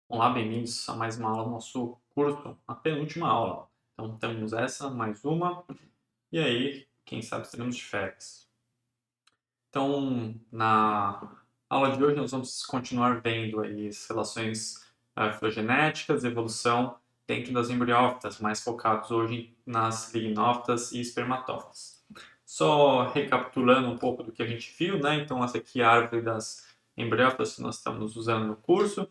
Olá, bem-vindos a mais uma aula do nosso curso, a penúltima aula. Então, temos essa, mais uma, e aí, quem sabe, teremos de férias. Então, na aula de hoje, nós vamos continuar vendo aí as relações filogenéticas, evolução dentro das embriófitas, mais focados hoje nas lignófitas e espermatófitas. Só recapitulando um pouco do que a gente viu, né? Então, essa aqui é a árvore das embriófitas que nós estamos usando no curso.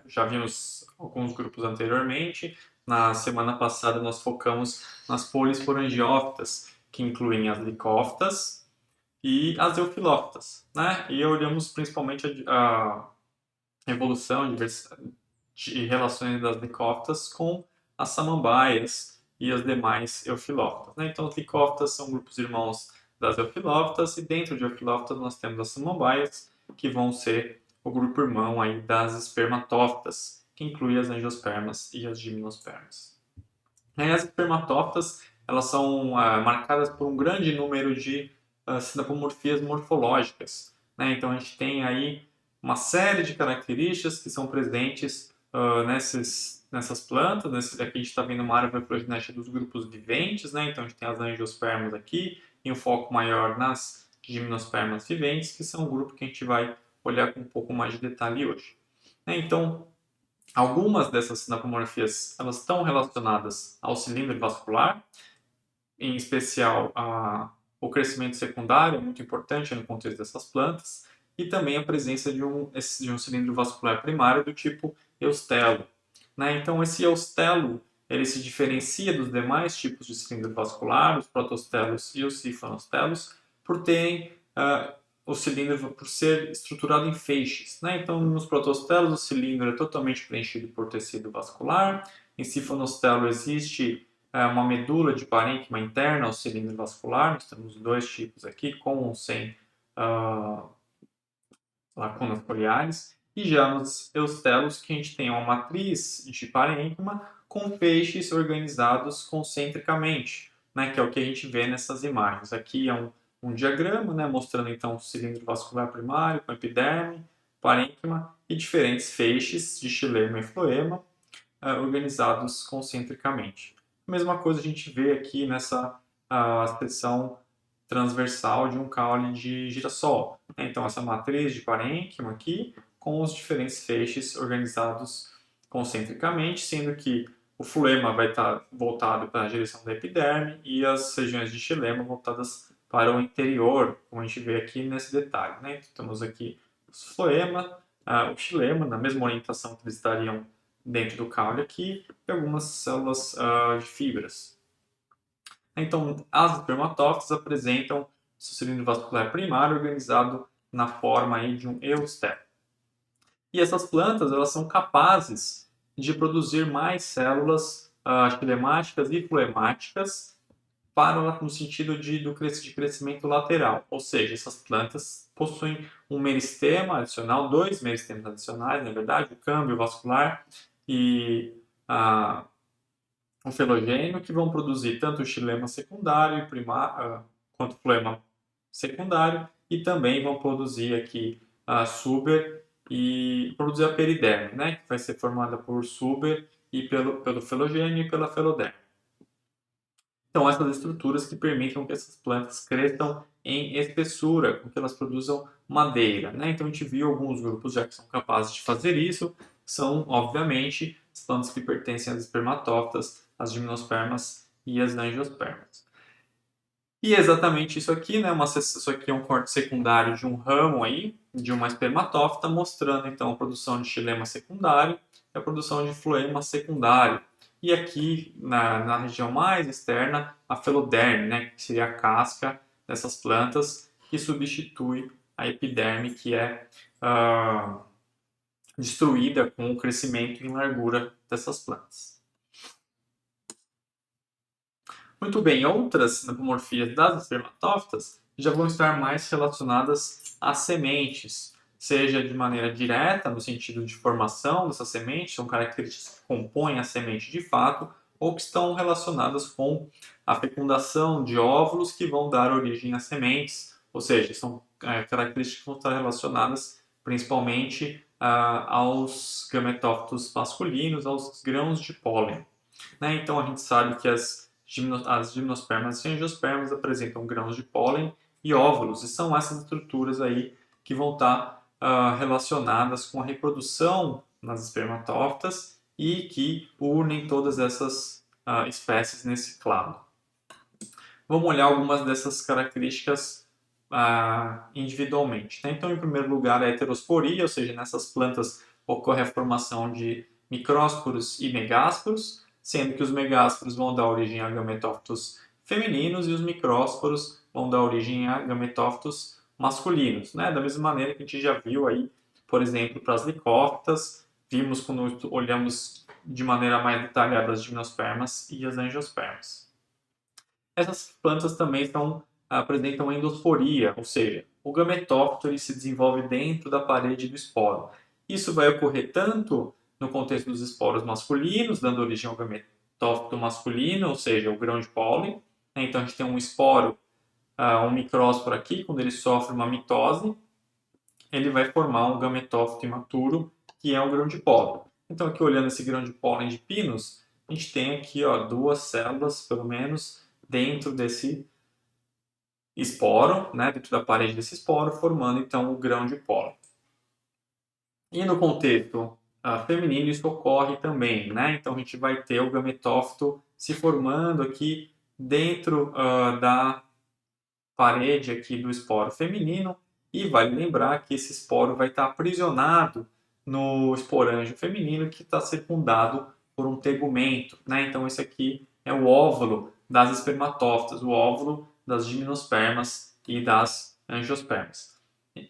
Já vimos alguns grupos anteriormente. Na semana passada nós focamos nas polisporangiófitas, que incluem as licófitas e as eufilófitas, né? E olhamos principalmente a evolução de relações das licófitas com as samambaias e as demais eufilófitas, né? Então, as licófitas são grupos irmãos das eufilófitas e dentro de eufilófitas nós temos as samambaias, que vão ser o grupo irmão aí das espermatófitas, que inclui as angiospermas e as gimnospermas. Aí as espermatófitas, elas são marcadas por um grande número de sinapomorfias morfológicas, né? Então a gente tem aí uma série de características que são presentes nessas plantas. Aqui a gente está vendo uma árvore filogenética dos grupos viventes, né? Então a gente tem as angiospermas aqui, e um foco maior nas gimnospermas viventes, que são um grupo que a gente vai olhar com um pouco mais de detalhe hoje. Então, algumas dessas sinapomorfias elas estão relacionadas ao cilindro vascular, em especial o crescimento secundário, é muito importante no contexto dessas plantas, e também a presença de um cilindro vascular primário do tipo eustelo, né? Então, esse eustelo ele se diferencia dos demais tipos de cilindro vascular, os protostelos e os sifonostelos, por terem o cilindro por ser estruturado em feixes, né? Então, nos protostelos, o cilindro é totalmente preenchido por tecido vascular. Em sifonostelo existe uma medula de parênquima interna ao cilindro vascular. Nós temos dois tipos aqui, com ou sem lacunas foliares. E já nos eustelos, que a gente tem uma matriz de parênquima com feixes organizados concentricamente, né, que é o que a gente vê nessas imagens. Aqui é um diagrama, né, mostrando então o cilindro vascular primário com epiderme, parênquima e diferentes feixes de xilema e floema organizados concentricamente. A mesma coisa a gente vê aqui nessa seção transversal de um caule de girassol. Então, essa matriz de parênquima aqui, com os diferentes feixes organizados concentricamente, sendo que o floema vai estar voltado para a direção da epiderme e as regiões de xilema voltadas para o interior, como a gente vê aqui nesse detalhe. Né? Então, temos aqui o floema, o xilema, na mesma orientação que eles estariam dentro do caule aqui, e algumas células de fibras. Então, as espermatófitas apresentam seu cilindro vascular primário organizado na forma aí de um eustelo. E essas plantas elas são capazes de produzir mais células xilemáticas e floemáticas no sentido de crescimento lateral. Ou seja, essas plantas possuem um meristema adicional, dois meristemas adicionais, na verdade, o câmbio vascular e o felogênio, que vão produzir tanto o xilema secundário e quanto o floema secundário, e também vão produzir aqui a suber e produzir a periderme, né, que vai ser formada por suber e pelo felogênio e pela feloderme. Então, essas estruturas que permitem que essas plantas cresçam em espessura, com que elas produzam madeira, né? Então, a gente viu alguns grupos já que são capazes de fazer isso, são, obviamente, as plantas que pertencem às espermatófitas, as gimnospermas e as angiospermas. E é exatamente isso aqui, né? Isso aqui é um corte secundário de um ramo aí, de uma espermatófita, mostrando então a produção de xilema secundário e a produção de floema secundário. E aqui, na região mais externa, a feloderme, né? Que seria a casca dessas plantas, que substitui a epiderme, que é destruída com o crescimento em largura dessas plantas. Muito bem, outras sinapomorfias das espermatófitas já vão estar mais relacionadas às sementes, seja de maneira direta, no sentido de formação dessas sementes, são características que compõem a semente de fato, ou que estão relacionadas com a fecundação de óvulos que vão dar origem às sementes, ou seja, são características que vão estar relacionadas principalmente aos gametófitos masculinos, aos grãos de pólen. Né? Então a gente sabe que as gimnospermas e angiospermas apresentam grãos de pólen e óvulos, e são essas estruturas aí que vão estar relacionadas com a reprodução nas espermatófitas e que unem todas essas espécies nesse clado. Vamos olhar algumas dessas características individualmente. Né? Então, em primeiro lugar, a heterosporia, ou seja, nessas plantas ocorre a formação de micrósporos e megásporos, sendo que os megásporos vão dar origem a gametófitos femininos e os micrósporos vão dar origem a gametófitos masculinos. Né? Da mesma maneira que a gente já viu aí, por exemplo, para as licófitas, vimos quando olhamos de maneira mais detalhada as gimnospermas e as angiospermas. Essas plantas também apresentam endosporia, ou seja, o gametófito ele se desenvolve dentro da parede do esporo. Isso vai ocorrer tanto no contexto dos esporos masculinos, dando origem ao gametófito masculino, ou seja, o grão de pólen. Então a gente tem um esporo, um micrósporo aqui, quando ele sofre uma mitose, ele vai formar um gametófito imaturo, que é o grão de pólen. Então aqui olhando esse grão de pólen de Pinus, a gente tem aqui duas células, pelo menos, dentro desse esporo, né, dentro da parede desse esporo, formando então o grão de pólen. E no contexto feminino isso ocorre também, né? Então a gente vai ter o gametófito se formando aqui dentro da parede aqui do esporo feminino, e vale lembrar que esse esporo vai estar aprisionado no esporângio feminino, que está circundado por um tegumento, né? Então esse aqui é o óvulo das espermatófitas, o óvulo das gimnospermas e das angiospermas.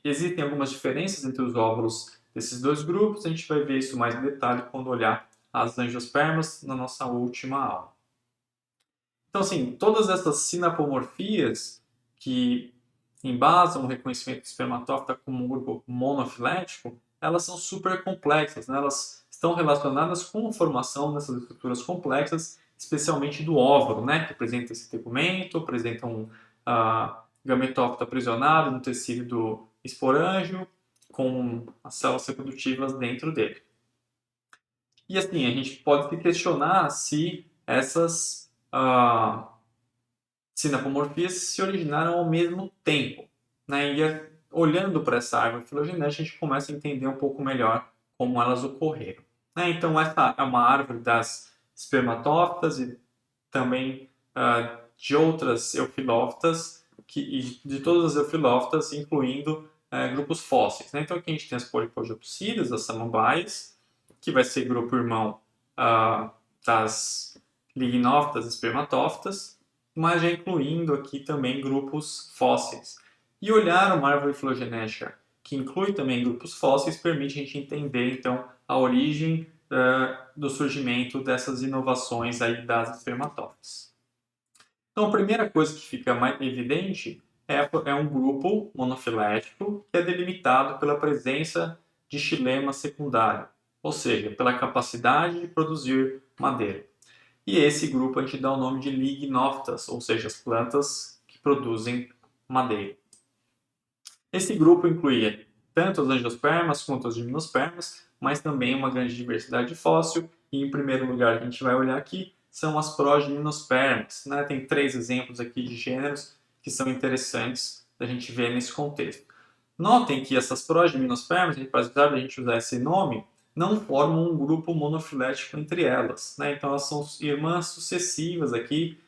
Existem algumas diferenças entre os óvulos desses dois grupos, a gente vai ver isso mais em detalhe quando olhar as angiospermas na nossa última aula. Então, assim, todas essas sinapomorfias que embasam o reconhecimento do espermatófita como um grupo monofilético, elas são super complexas, né? Elas estão relacionadas com a formação dessas estruturas complexas, especialmente do óvulo, né? Que apresenta esse tegumento, apresenta um gametófito aprisionado no tecido do esporângio, com as células reprodutivas dentro dele. E assim, a gente pode se questionar se essas sinapomorfias se originaram ao mesmo tempo. Né? E olhando para essa árvore filogenética, a gente começa a entender um pouco melhor como elas ocorreram. Né? Então, essa é uma árvore das espermatófitas e também de outras eufilófitas, e de todas as eufilófitas, incluindo grupos fósseis. Né? Então, aqui a gente tem as polipogiopsidas, as samambaias, que vai ser grupo irmão das lignófitas, espermatófitas, mas já incluindo aqui também grupos fósseis. E olhar uma árvore filogenética que inclui também grupos fósseis permite a gente entender, então, a origem do surgimento dessas inovações aí das espermatófitas. Então, a primeira coisa que fica mais evidente é um grupo monofilético que é delimitado pela presença de xilema secundário, ou seja, pela capacidade de produzir madeira. E esse grupo a gente dá o nome de lignófitas, ou seja, as plantas que produzem madeira. Esse grupo incluía tanto as angiospermas quanto as gimnospermas, mas também uma grande diversidade fóssil. E em primeiro lugar, a gente vai olhar aqui, são as progimnospermas. Né? Tem 3 exemplos aqui de gêneros que são interessantes da gente ver nesse contexto. Notem que essas progimnospermas, apesar de a gente usar esse nome, não formam um grupo monofilético entre elas. Né? Então, elas são irmãs sucessivas aqui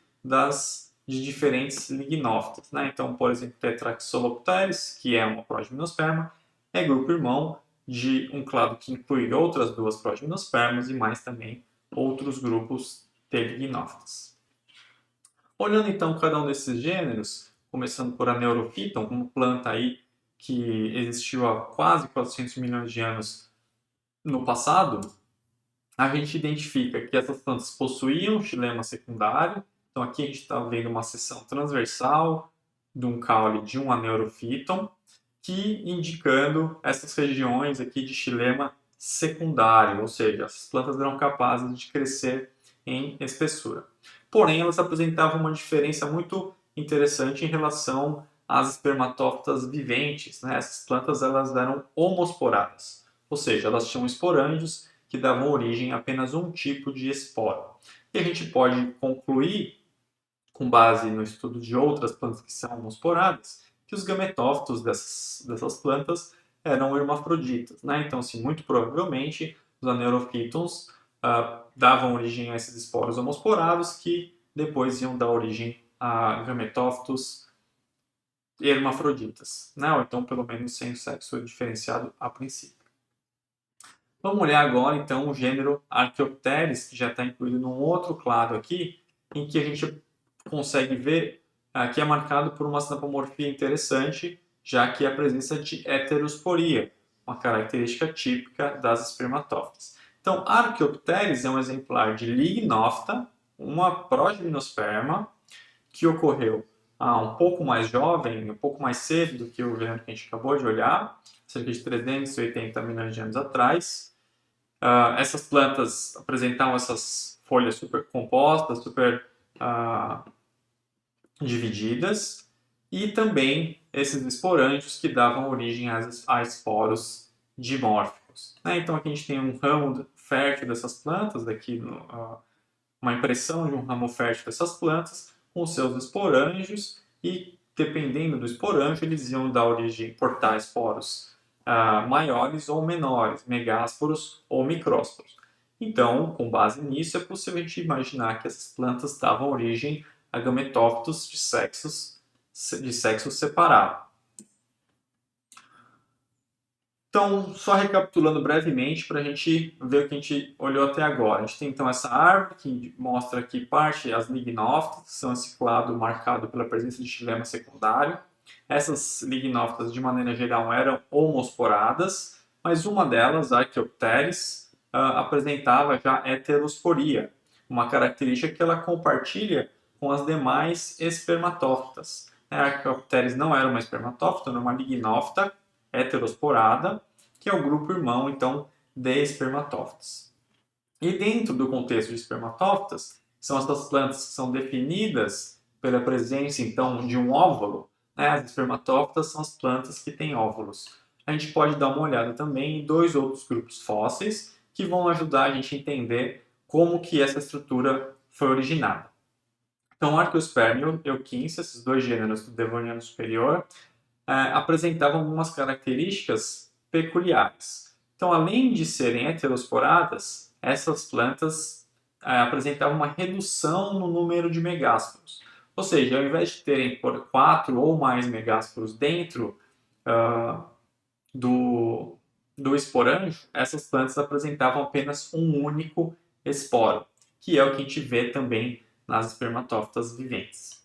de diferentes lignófitas. Né? Então, por exemplo, Tetraxolopteris, que é uma progimnosperma, é grupo irmão de um clado que inclui outras 2 progimnospermas e mais também outros grupos de lignófitas. Olhando então cada um desses gêneros, começando por a Neurophyton, uma planta aí que existiu há quase 400 milhões de anos no passado, a gente identifica que essas plantas possuíam xilema secundário. Então aqui a gente está vendo uma seção transversal de um caule de um Aneurophyton, que indicando essas regiões aqui de xilema secundário, ou seja, essas plantas eram capazes de crescer em espessura. Porém, elas apresentavam uma diferença muito interessante em relação às espermatófitas viventes. Né? Essas plantas elas eram homosporadas, ou seja, elas tinham esporângios que davam origem a apenas um tipo de esporo. E a gente pode concluir, com base no estudo de outras plantas que são homosporadas, que os gametófitos dessas plantas eram hermafroditas, né? Então, assim, muito provavelmente, os aneurofítons davam origem a esses esporos homosporados que depois iam dar origem a gametófitos hermafroditas, né? Ou então, pelo menos, sem sexo diferenciado a princípio. Vamos olhar agora, então, o gênero Archaeopteris, que já está incluído num outro clado aqui, em que a gente consegue ver que é marcado por uma sinapomorfia interessante, já que é a presença de heterosporia, uma característica típica das espermatófitas. Então, Archaeopteris é um exemplar de Lignófita, uma progimnosperma, que ocorreu um pouco mais jovem, um pouco mais cedo do que o gênero que a gente acabou de olhar, cerca de 380 milhões de anos atrás. Essas plantas apresentavam essas folhas super compostas, super divididas, e também esses esporângios que davam origem a esporos dimórficos. Né? Então aqui a gente tem um ramo fértil dessas plantas, aqui uma impressão de um ramo fértil dessas plantas, com seus esporângios, e dependendo do esporângio, eles iam dar origem, portar esporos maiores ou menores, megásporos ou micrósporos. Então, com base nisso, é possível a gente imaginar que essas plantas davam origem a gametófitos de sexo separado. Então, só recapitulando brevemente para a gente ver o que a gente olhou até agora. A gente tem então essa árvore que mostra aqui parte as lignófitas, que são esse clado marcado pela presença de xilema secundário. Essas lignófitas, de maneira geral, eram homosporadas, mas uma delas, a Archaeopteris, apresentava já heterosporia, uma característica que ela compartilha com as demais espermatófitas. A Archaeopteris não era uma espermatófita, era uma lignófita heterosporada, que é o grupo irmão, então, de espermatófitas. E dentro do contexto de espermatófitas, são essas plantas que são definidas pela presença, então, de um óvulo. Né? As espermatófitas são as plantas que têm óvulos. A gente pode dar uma olhada também em dois outros grupos fósseis que vão ajudar a gente a entender como que essa estrutura foi originada. Então, Archaeospermia e Euquíncia, esses dois gêneros do Devoniano superior, apresentavam algumas características peculiares. Então, além de serem heterosporadas, essas plantas apresentavam uma redução no número de megásporos. Ou seja, ao invés de terem 4 ou mais megásporos dentro do esporângio, essas plantas apresentavam apenas um único esporo, que é o que a gente vê também nas espermatófitas viventes.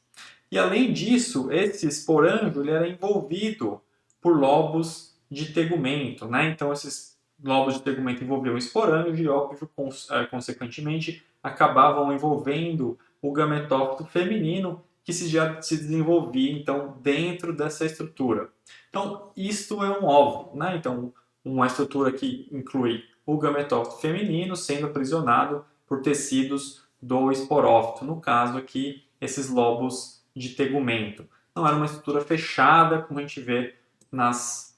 E além disso, esse esporângio ele era envolvido por lobos de tegumento, né? Então esses lobos de tegumento envolviam o esporângio e, óbvio, consequentemente, acabavam envolvendo o gametófito feminino que já se desenvolvia então dentro dessa estrutura. Então isto é um óvulo, né? Então uma estrutura que inclui o gametófito feminino sendo aprisionado por tecidos do esporófito, no caso aqui esses lobos de tegumento. Não era uma estrutura fechada, como a gente vê nas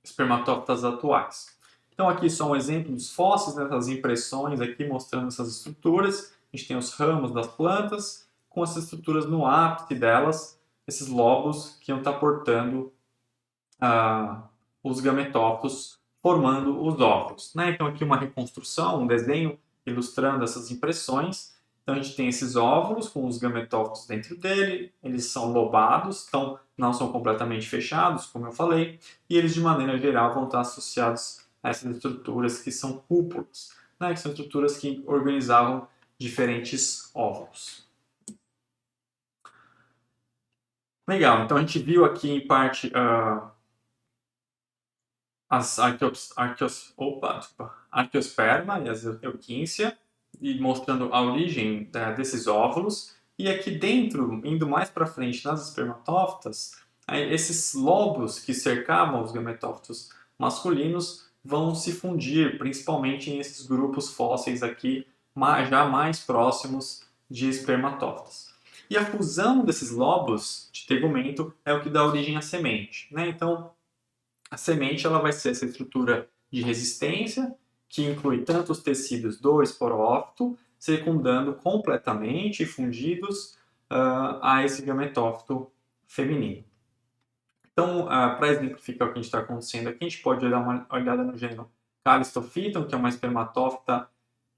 espermatófitas atuais. Então aqui só um exemplo dos fósseis, nessas impressões aqui mostrando essas estruturas. A gente tem os ramos das plantas, com essas estruturas no ápice delas, esses lobos que iam estar portando os gametófitos, formando os óvulos. Né? Então aqui uma reconstrução, um desenho ilustrando essas impressões. Então a gente tem esses óvulos com os gametófitos dentro dele, eles são lobados, então não são completamente fechados, como eu falei, e eles de maneira geral vão estar associados a essas estruturas que são cúpulas, né, que são estruturas que organizavam diferentes óvulos. Legal, então a gente viu aqui em parte as Archaeosperma e as Euquíncia, e mostrando a origem desses óvulos. E aqui dentro, indo mais para frente nas espermatófitas, esses lobos que cercavam os gametófitos masculinos vão se fundir, principalmente nesses grupos fósseis aqui, já mais próximos de espermatófitas. E a fusão desses lobos de tegumento é o que dá origem à semente. Né? Então, A semente ela vai ser essa estrutura de resistência, que inclui tanto os tecidos do esporófito, secundando completamente fundidos a esse gametófito feminino. Então, para exemplificar o que está acontecendo aqui, a gente pode dar uma olhada no gênero Callistophilum, que é uma espermatófita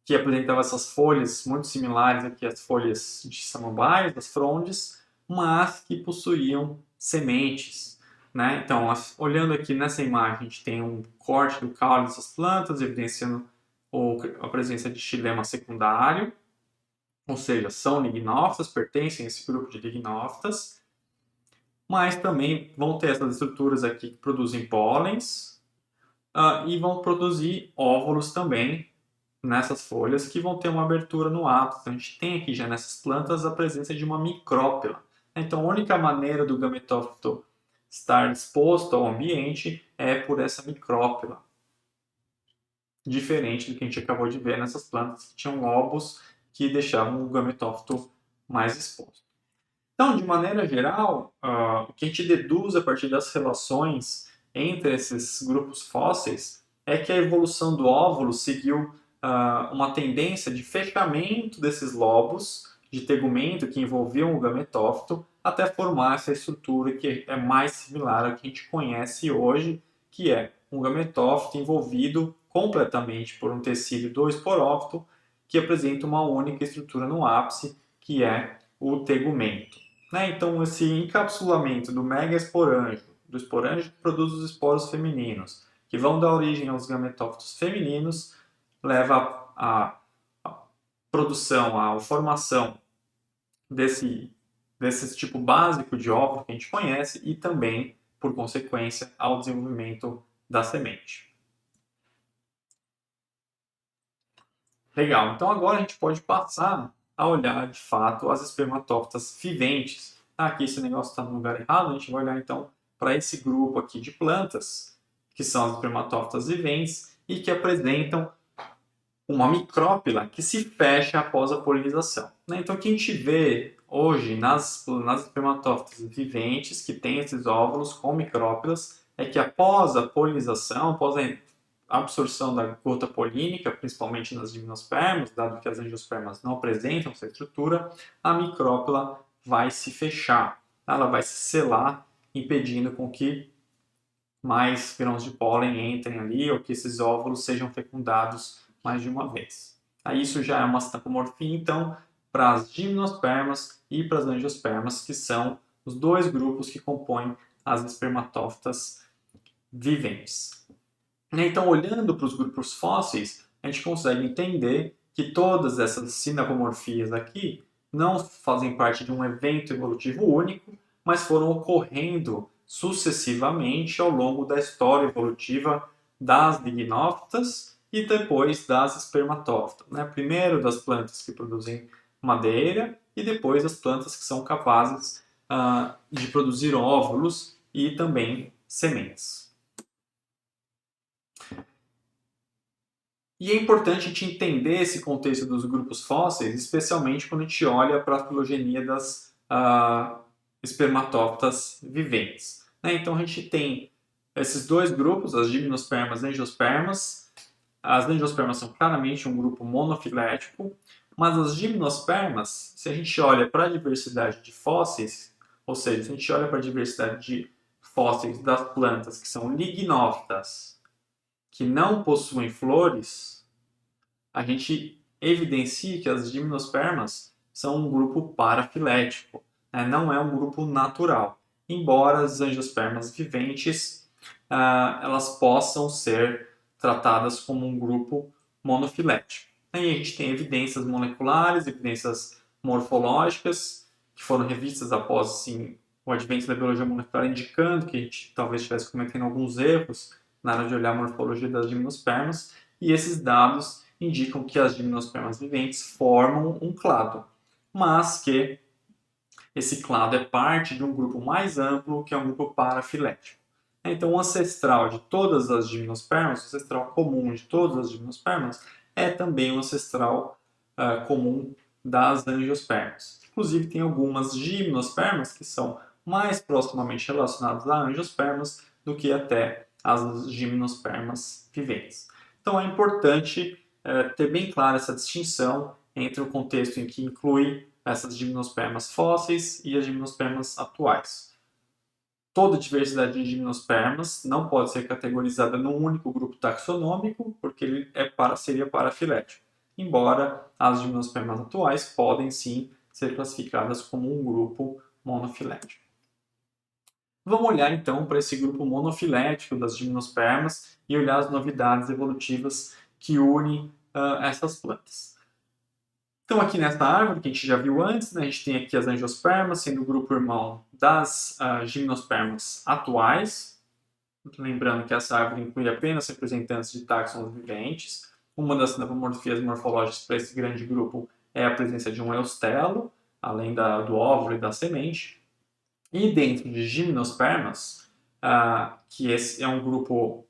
que apresentava essas folhas muito similares aqui às folhas de samambaias, das frondes, mas que possuíam sementes. Né? Então, olhando aqui nessa imagem, a gente tem um corte do caule dessas plantas, evidenciando a presença de xilema secundário, ou seja, são lignófitas, pertencem a esse grupo de lignófitas, mas também vão ter essas estruturas aqui que produzem pólens e vão produzir óvulos também nessas folhas que vão ter uma abertura no ápice. Então, a gente tem aqui já nessas plantas a presença de uma micrópila. Então, a única maneira do gametófito estar exposto ao ambiente é por essa micrópila. Diferente do que a gente acabou de ver nessas plantas que tinham lobos que deixavam o gametófito mais exposto. Então, de maneira geral, o que a gente deduz a partir das relações entre esses grupos fósseis é que a evolução do óvulo seguiu uma tendência de fechamento desses lobos de tegumento que envolviam o gametófito até formar essa estrutura que é mais similar ao que a gente conhece hoje, que é um gametófito envolvido completamente por um tecido do esporófito que apresenta uma única estrutura no ápice, que é o tegumento. Né? Então, esse encapsulamento do megaesporângido, do esporângido que produz os esporos femininos, que vão dar origem aos gametófitos femininos, leva à produção, à formação desse tipo básico de óvulo que a gente conhece e também, por consequência, ao desenvolvimento da semente. Legal, então agora a gente pode passar a olhar de fato as espermatófitas viventes. Aqui esse negócio está no lugar errado, a gente vai olhar então para esse grupo aqui de plantas, que são as espermatófitas viventes e que apresentam uma micrópila que se fecha após a polinização. Então o que a gente vê hoje nas espermatófitas viventes que têm esses óvulos com micrópilas é que após a polinização, após a absorção da gota polínica, principalmente nas gimnospermas, dado que as angiospermas não apresentam essa estrutura, a micrópila vai se fechar, ela vai se selar, impedindo com que mais grãos de pólen entrem ali ou que esses óvulos sejam fecundados mais de uma vez. Aí isso já é uma citopomorfia, então, para as gimnospermas e para as angiospermas, que são os dois grupos que compõem as espermatófitas viventes. Então, olhando para os grupos fósseis, a gente consegue entender que todas essas sinapomorfias aqui não fazem parte de um evento evolutivo único, mas foram ocorrendo sucessivamente ao longo da história evolutiva das lignófitas e depois das espermatófitas. Primeiro das plantas que produzem madeira e depois das plantas que são capazes de produzir óvulos e também sementes. E é importante a gente entender esse contexto dos grupos fósseis, especialmente quando a gente olha para a filogenia das espermatófitas viventes. Então a gente tem esses dois grupos, as gimnospermas e angiospermas. As angiospermas são claramente um grupo monofilético, mas as gimnospermas, se a gente olha para a diversidade de fósseis, ou seja, se a gente olha para a diversidade de fósseis das plantas que são lignófitas, que não possuem flores, a gente evidencia que as gimnospermas são um grupo parafilético, não é um grupo natural, embora as angiospermas viventes elas possam ser tratadas como um grupo monofilético. Aí a gente tem evidências moleculares, evidências morfológicas, que foram revistas após assim, o advento da biologia molecular, indicando que a gente talvez estivesse cometendo alguns erros na hora de olhar a morfologia das gimnospermas, e esses dados indicam que as gimnospermas viventes formam um clado, mas que esse clado é parte de um grupo mais amplo, que é um grupo parafilético. Então, o ancestral de todas as gimnospermas, o ancestral comum de todas as gimnospermas, é também o ancestral comum das angiospermas. Inclusive, tem algumas gimnospermas que são mais proximamente relacionadas a angiospermas do que até as gimnospermas viventes. Então é importante ter bem clara essa distinção entre o contexto em que inclui essas gimnospermas fósseis e as gimnospermas atuais. Toda a diversidade de gimnospermas não pode ser categorizada num único grupo taxonômico, porque ele seria parafilético, embora as gimnospermas atuais podem sim ser classificadas como um grupo monofilético. Vamos olhar então para esse grupo monofilético das gimnospermas e olhar as novidades evolutivas que unem essas plantas. Então aqui nessa árvore, que a gente já viu antes, né, a gente tem aqui as angiospermas, sendo o grupo irmão das gimnospermas atuais. Lembrando que essa árvore inclui apenas representantes de táxons viventes. Uma das sinapomorfias morfológicas para esse grande grupo é a presença de um eustelo, além do óvulo e da semente. E dentro de gimnospermas, que esse é um grupo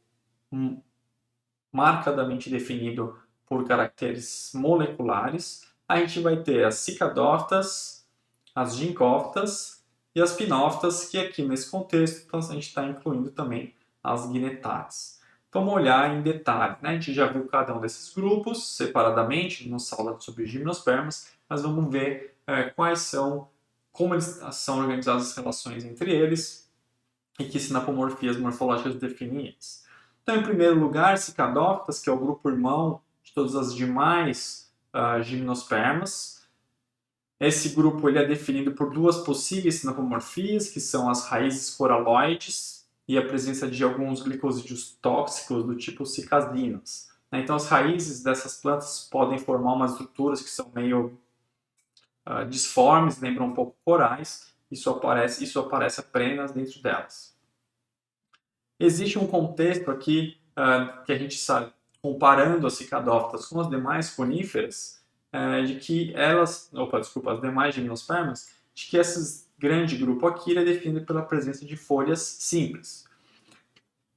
marcadamente definido por caracteres moleculares, a gente vai ter as cicadófitas, as gincófitas e as pinófitas, que aqui nesse contexto a gente está incluindo também as guinetares. Vamos olhar em detalhe, né? A gente já viu cada um desses grupos separadamente, não aula sobre gimnospermas, mas vamos ver como eles são organizadas as relações entre eles e que sinapomorfias morfológicas definem eles. Então, em primeiro lugar, cicadófitas, que é o grupo irmão de todas as demais gimnospermas. Esse grupo ele é definido por duas possíveis sinapomorfias, que são as raízes coraloides e a presença de alguns glicosídeos tóxicos do tipo cicasinas. Então, as raízes dessas plantas podem formar umas estruturas que são meio disformes, lembram um pouco corais. Isso aparece apenas dentro delas. Existe um contexto aqui que a gente sabe, comparando as cicadófitas com as demais coníferas, de que as demais gimnospermas, de que esse grande grupo aqui é definido pela presença de folhas simples.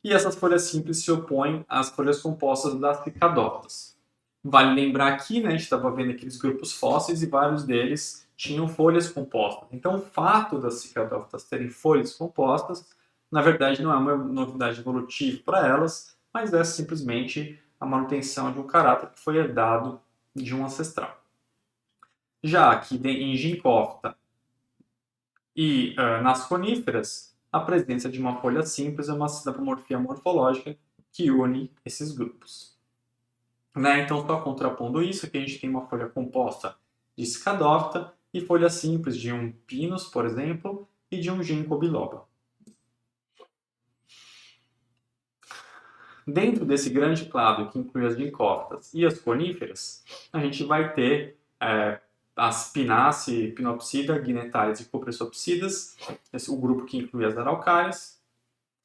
E essas folhas simples se opõem às folhas compostas das cicadófitas. Vale lembrar aqui, né, a gente estava vendo aqueles grupos fósseis e vários deles tinham folhas compostas. Então, o fato das cicadófitas terem folhas compostas, na verdade, não é uma novidade evolutiva para elas, mas é simplesmente a manutenção de um caráter que foi herdado de um ancestral. Já aqui em gincófita e nas coníferas, a presença de uma folha simples é uma sinapomorfia morfológica que une esses grupos. Né? Então, só contrapondo isso, aqui a gente tem uma folha composta de cicadófita e folhas simples de um pinus, por exemplo, e de um ginkgo biloba. Dentro desse grande clado que inclui as gincófitas e as coníferas, a gente vai ter as Pinaceae, Pinopsida, Guinetares e Cupressopsidas, o grupo que inclui as araucárias,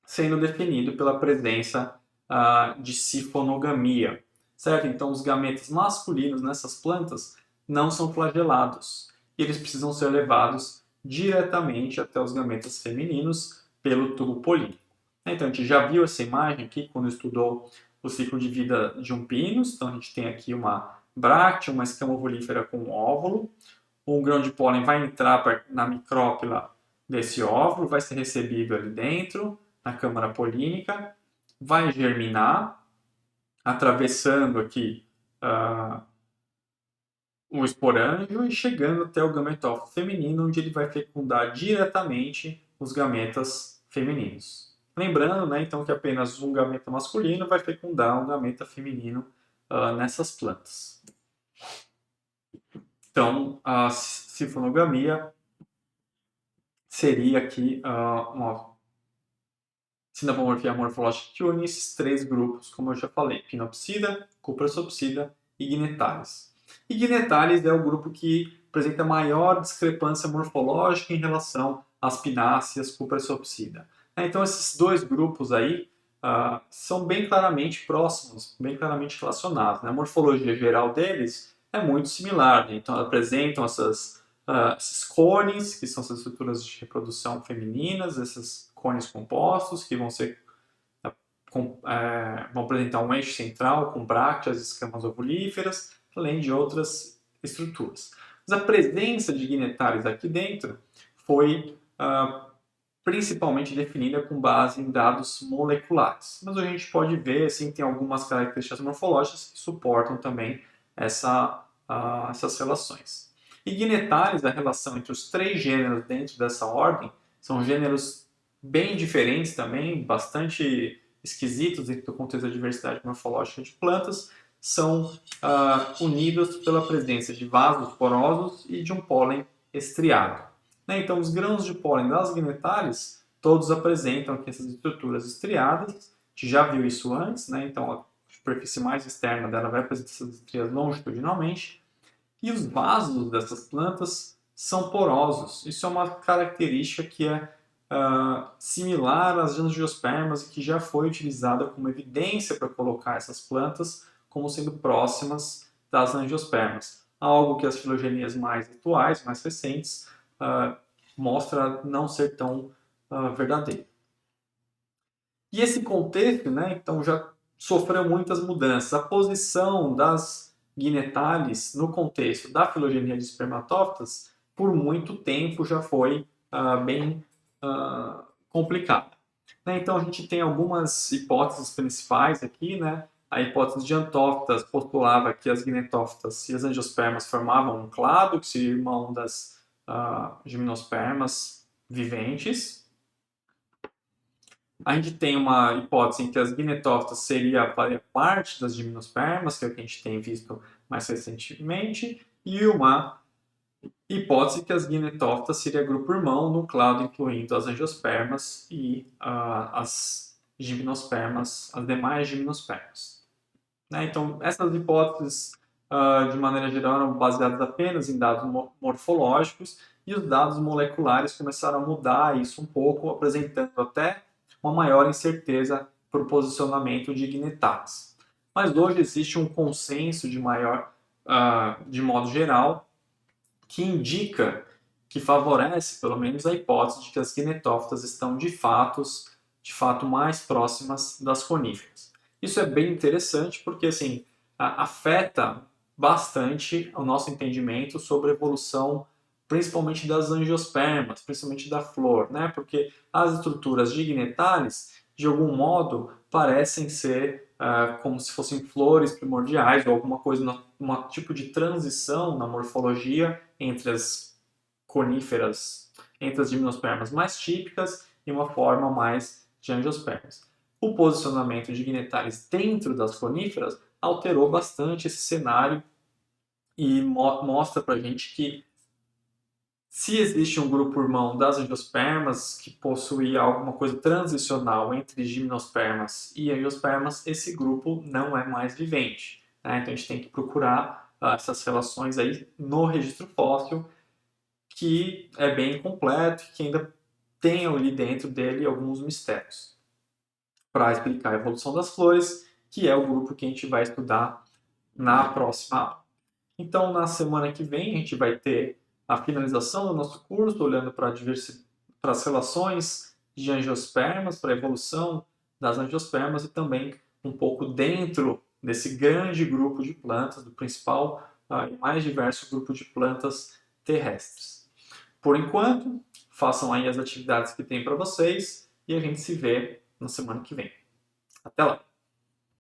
sendo definido pela presença de sifonogamia, certo? Então, os gametas masculinos nessas plantas não são flagelados e eles precisam ser levados diretamente até os gametas femininos pelo tubo polínico. Então, a gente já viu essa imagem aqui quando estudou o ciclo de vida de um pinus. Então, a gente tem aqui uma bráctea, uma escama ovolífera com óvulo. Um grão de pólen vai entrar na micrópila desse óvulo, vai ser recebido ali dentro, na câmara polínica, vai germinar, atravessando aqui o esporângio e chegando até o gametófito feminino, onde ele vai fecundar diretamente os gametas femininos. Lembrando, né, então, que apenas um gameta masculino vai fecundar um gameta feminino nessas plantas. Então, a sifonogamia seria aqui uma sinapomorfia morfológica que une esses três grupos, como eu já falei, Pinopsida, Cupressopsida e Guinetares. E Guinetares é o grupo que apresenta maior discrepância morfológica em relação às Pináceas, Cupressopsida. Então, esses dois grupos aí são bem claramente próximos, bem claramente relacionados. Né? A morfologia geral deles é muito similar, né? Então apresentam esses cones, que são essas estruturas de reprodução femininas, esses cones compostos, que vão apresentar um eixo central com brácteas, escamas ovulíferas, além de outras estruturas. Mas a presença de guinetares aqui dentro foi principalmente definida com base em dados moleculares. Mas a gente pode ver, assim, tem algumas características morfológicas que suportam também essas relações. Ignetalis, a relação entre os 3 gêneros dentro dessa ordem, são gêneros bem diferentes também, bastante esquisitos dentro do contexto da diversidade morfológica de plantas, são unidos pela presença de vasos porosos e de um pólen estriado. Né? Então, os grãos de pólen das ignetalis, todos apresentam aqui essas estruturas estriadas, a gente já viu isso antes, né? Então a superfície mais externa dela vai apresentar essas estrias longitudinalmente, e os vasos dessas plantas são porosos. Isso é uma característica que é similar às angiospermas e que já foi utilizada como evidência para colocar essas plantas como sendo próximas das angiospermas. Algo que as filogenias mais atuais, mais recentes, mostra não ser tão verdadeiro. E esse contexto, né, então já sofreu muitas mudanças. A posição das guinetales no contexto da filogenia de espermatófitas, por muito tempo já foi bem complicada. Né? Então a gente tem algumas hipóteses principais aqui, né? A hipótese de Antófitas postulava que as guinetófitas e as angiospermas formavam um clado, que seria irmão das gimnospermas viventes. A gente tem uma hipótese em que as guinetófitas seria parte das gimnospermas, que é o que a gente tem visto mais recentemente, e uma hipótese que as guinetófitas seria grupo irmão no clado, incluindo as angiospermas e as gimnospermas, as demais gimnospermas. Né? Então, essas hipóteses, de maneira geral, eram baseadas apenas em dados morfológicos, e os dados moleculares começaram a mudar isso um pouco, apresentando até uma maior incerteza para o posicionamento de ignetalis. Mas hoje existe um consenso de modo geral, que indica, que favorece pelo menos a hipótese de que as guinetófitas estão de fato mais próximas das coníferas. Isso é bem interessante porque assim afeta bastante o nosso entendimento sobre a evolução, principalmente das angiospermas, principalmente da flor, né? Porque as estruturas de ignetalis, de algum modo, parecem ser como se fossem flores primordiais ou alguma coisa, um tipo de transição na morfologia entre as coníferas, entre as gimnospermas mais típicas e uma forma mais de angiospermas. O posicionamento de ignetalis dentro das coníferas alterou bastante esse cenário e mostra para a gente que se existe um grupo irmão das angiospermas que possuía alguma coisa transicional entre gimnospermas e angiospermas, esse grupo não é mais vivente. Né? Então a gente tem que procurar essas relações aí no registro fóssil, que é bem completo e que ainda tem ali dentro dele alguns mistérios. Para explicar a evolução das flores, que é o grupo que a gente vai estudar na próxima aula. Então, na semana que vem, a gente vai ter a finalização do nosso curso, olhando para as relações de angiospermas, para a evolução das angiospermas e também um pouco dentro desse grande grupo de plantas, do principal e mais diverso grupo de plantas terrestres. Por enquanto, façam aí as atividades que tem para vocês e a gente se vê na semana que vem. Até lá!